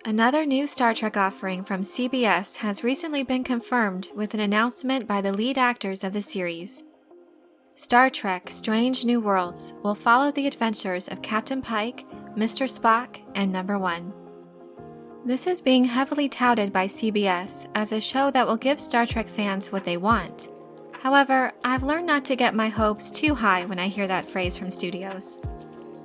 Another new Star Trek offering from CBS has recently been confirmed with an announcement by the lead actors of the series. Star Trek Strange New Worlds will follow the adventures of Captain Pike, Mr. Spock, and Number One. This is being heavily touted by CBS as a show that will give Star Trek fans what they want. However, I've learned not to get my hopes too high when I hear that phrase from studios.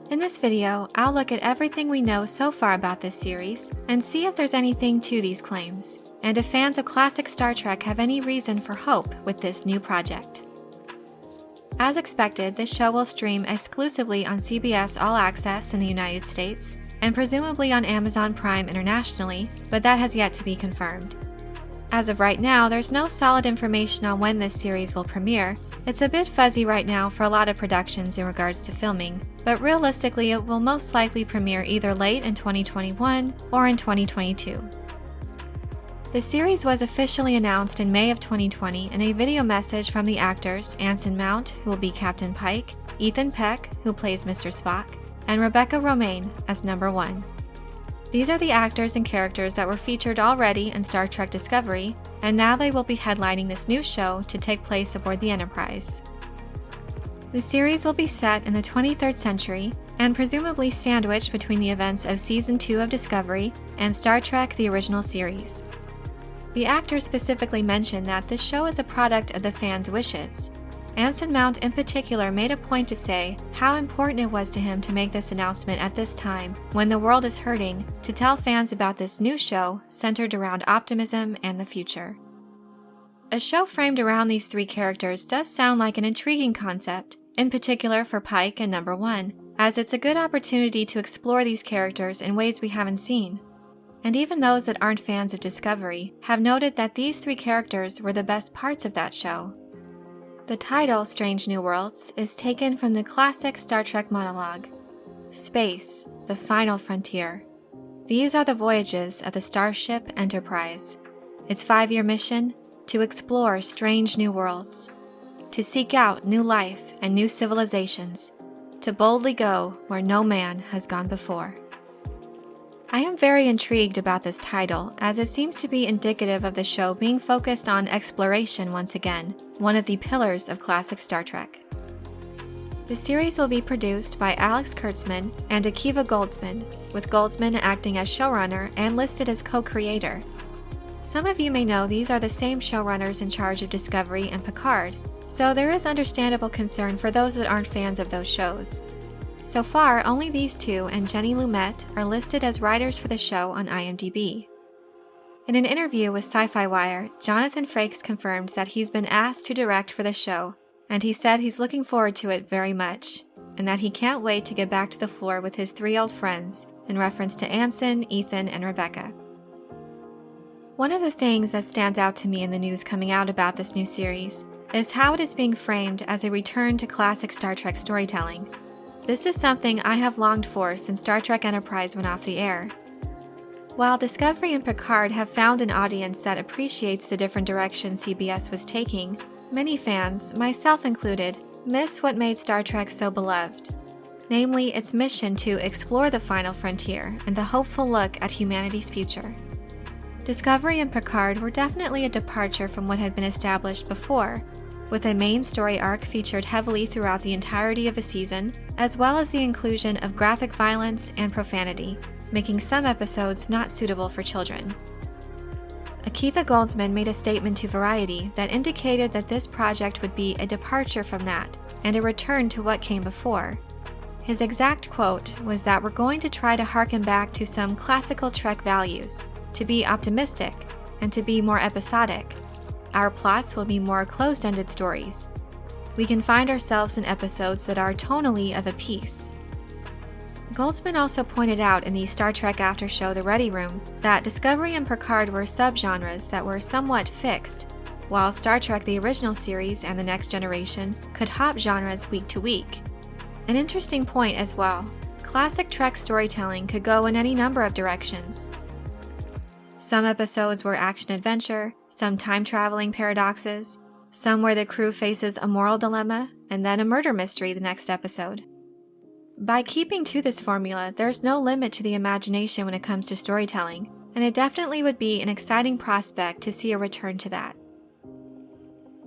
In this video, I'll look at everything we know so far about this series and see if there's anything to these claims, and if fans of classic Star Trek have any reason for hope with this new project. As expected, this show will stream exclusively on CBS All Access in the United States, and presumably on Amazon Prime internationally, but that has yet to be confirmed. As of right now, there's no solid information on when this series will premiere. It's a bit fuzzy right now for a lot of productions in regards to filming, but realistically it will most likely premiere either late in 2021 or in 2022. The series was officially announced in May of 2020 in a video message from the actors Anson Mount, who will be Captain Pike, Ethan Peck, who plays Mr. Spock, and Rebecca Romijn as Number One. These are the actors and characters that were featured already in Star Trek Discovery, and now they will be headlining this new show to take place aboard the Enterprise. The series will be set in the 23rd century, and presumably sandwiched between the events of Season 2 of Discovery and Star Trek the original series. The actors specifically mentioned that this show is a product of the fans' wishes. Anson Mount in particular made a point to say how important it was to him to make this announcement at this time, when the world is hurting, to tell fans about this new show centered around optimism and the future. A show framed around these three characters does sound like an intriguing concept, in particular for Pike and Number One, as it's a good opportunity to explore these characters in ways we haven't seen. And even those that aren't fans of Discovery have noted that these three characters were the best parts of that show. The title, Strange New Worlds, is taken from the classic Star Trek monologue, Space, the Final Frontier. These are the voyages of the Starship Enterprise. Its 5-year mission, to explore strange new worlds, to seek out new life and new civilizations, to boldly go where no man has gone before. I am very intrigued about this title, as it seems to be indicative of the show being focused on exploration once again, one of the pillars of classic Star Trek. The series will be produced by Alex Kurtzman and Akiva Goldsman, with Goldsman acting as showrunner and listed as co-creator. Some of you may know these are the same showrunners in charge of Discovery and Picard, so there is understandable concern for those that aren't fans of those shows. So far, only these two and Jenny Lumet are listed as writers for the show on IMDb. In an interview with Sci-Fi Wire, Jonathan Frakes confirmed that he's been asked to direct for the show, and he said he's looking forward to it very much, and that he can't wait to get back to the floor with his 3 old friends, in reference to Anson, Ethan, and Rebecca. One of the things that stands out to me in the news coming out about this new series is how it is being framed as a return to classic Star Trek storytelling. This is something I have longed for since Star Trek Enterprise went off the air. While Discovery and Picard have found an audience that appreciates the different directions CBS was taking, many fans, myself included, miss what made Star Trek so beloved. Namely, its mission to explore the final frontier and the hopeful look at humanity's future. Discovery and Picard were definitely a departure from what had been established before, with a main story arc featured heavily throughout the entirety of a season, as well as the inclusion of graphic violence and profanity, making some episodes not suitable for children. Akiva Goldsman made a statement to Variety that indicated that this project would be a departure from that, and a return to what came before. His exact quote was that we're going to try to harken back to some classical Trek values, to be optimistic, and to be more episodic. Our plots will be more closed-ended stories. We can find ourselves in episodes that are tonally of a piece. Goldsman also pointed out in the Star Trek After Show The Ready Room that Discovery and Picard were subgenres that were somewhat fixed, while Star Trek the original series and The Next Generation could hop genres week to week. An interesting point as well, classic Trek storytelling could go in any number of directions. Some episodes were action-adventure, some time-traveling paradoxes, some where the crew faces a moral dilemma, and then a murder mystery the next episode. By keeping to this formula, there's no limit to the imagination when it comes to storytelling, and it definitely would be an exciting prospect to see a return to that.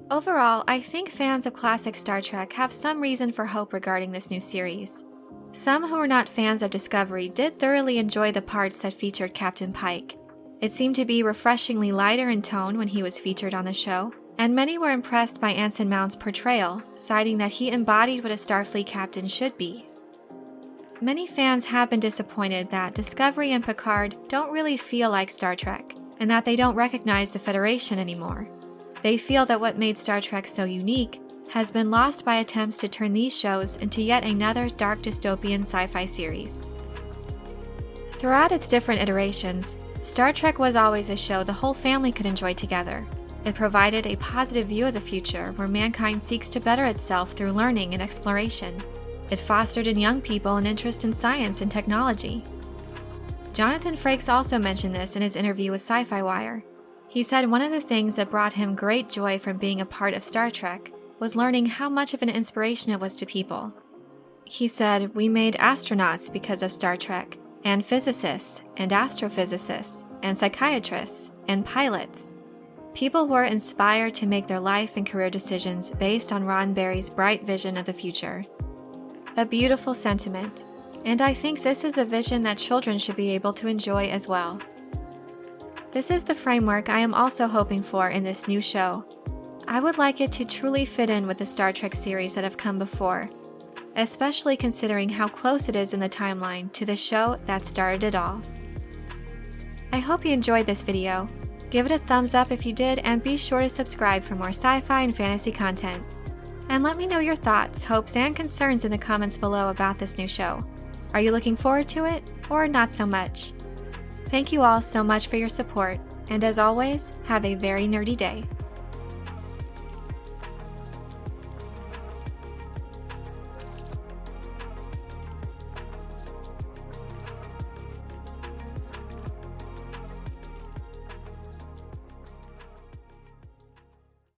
Overall, I think fans of classic Star Trek have some reason for hope regarding this new series. Some who are not fans of Discovery did thoroughly enjoy the parts that featured Captain Pike. It seemed to be refreshingly lighter in tone when he was featured on the show, and many were impressed by Anson Mount's portrayal, citing that he embodied what a Starfleet captain should be. Many fans have been disappointed that Discovery and Picard don't really feel like Star Trek, and that they don't recognize the Federation anymore. They feel that what made Star Trek so unique has been lost by attempts to turn these shows into yet another dark dystopian sci-fi series. Throughout its different iterations, Star Trek was always a show the whole family could enjoy together. It provided a positive view of the future where mankind seeks to better itself through learning and exploration. It fostered in young people an interest in science and technology. Jonathan Frakes also mentioned this in his interview with Sci-Fi Wire. He said one of the things that brought him great joy from being a part of Star Trek was learning how much of an inspiration it was to people. He said, "We made astronauts because of Star Trek, and physicists, and astrophysicists, and psychiatrists, and pilots. People were inspired to make their life and career decisions based on Roddenberry's bright vision of the future." A beautiful sentiment, and I think this is a vision that children should be able to enjoy as well. This is the framework I am also hoping for in this new show. I would like it to truly fit in with the Star Trek series that have come before, especially considering how close it is in the timeline to the show that started it all. I hope you enjoyed this video. Give it a thumbs up if you did, and be sure to subscribe for more sci-fi and fantasy content. And let me know your thoughts, hopes, and concerns in the comments below about this new show. Are you looking forward to it, or not so much? Thank you all so much for your support, and as always, have a very nerdy day.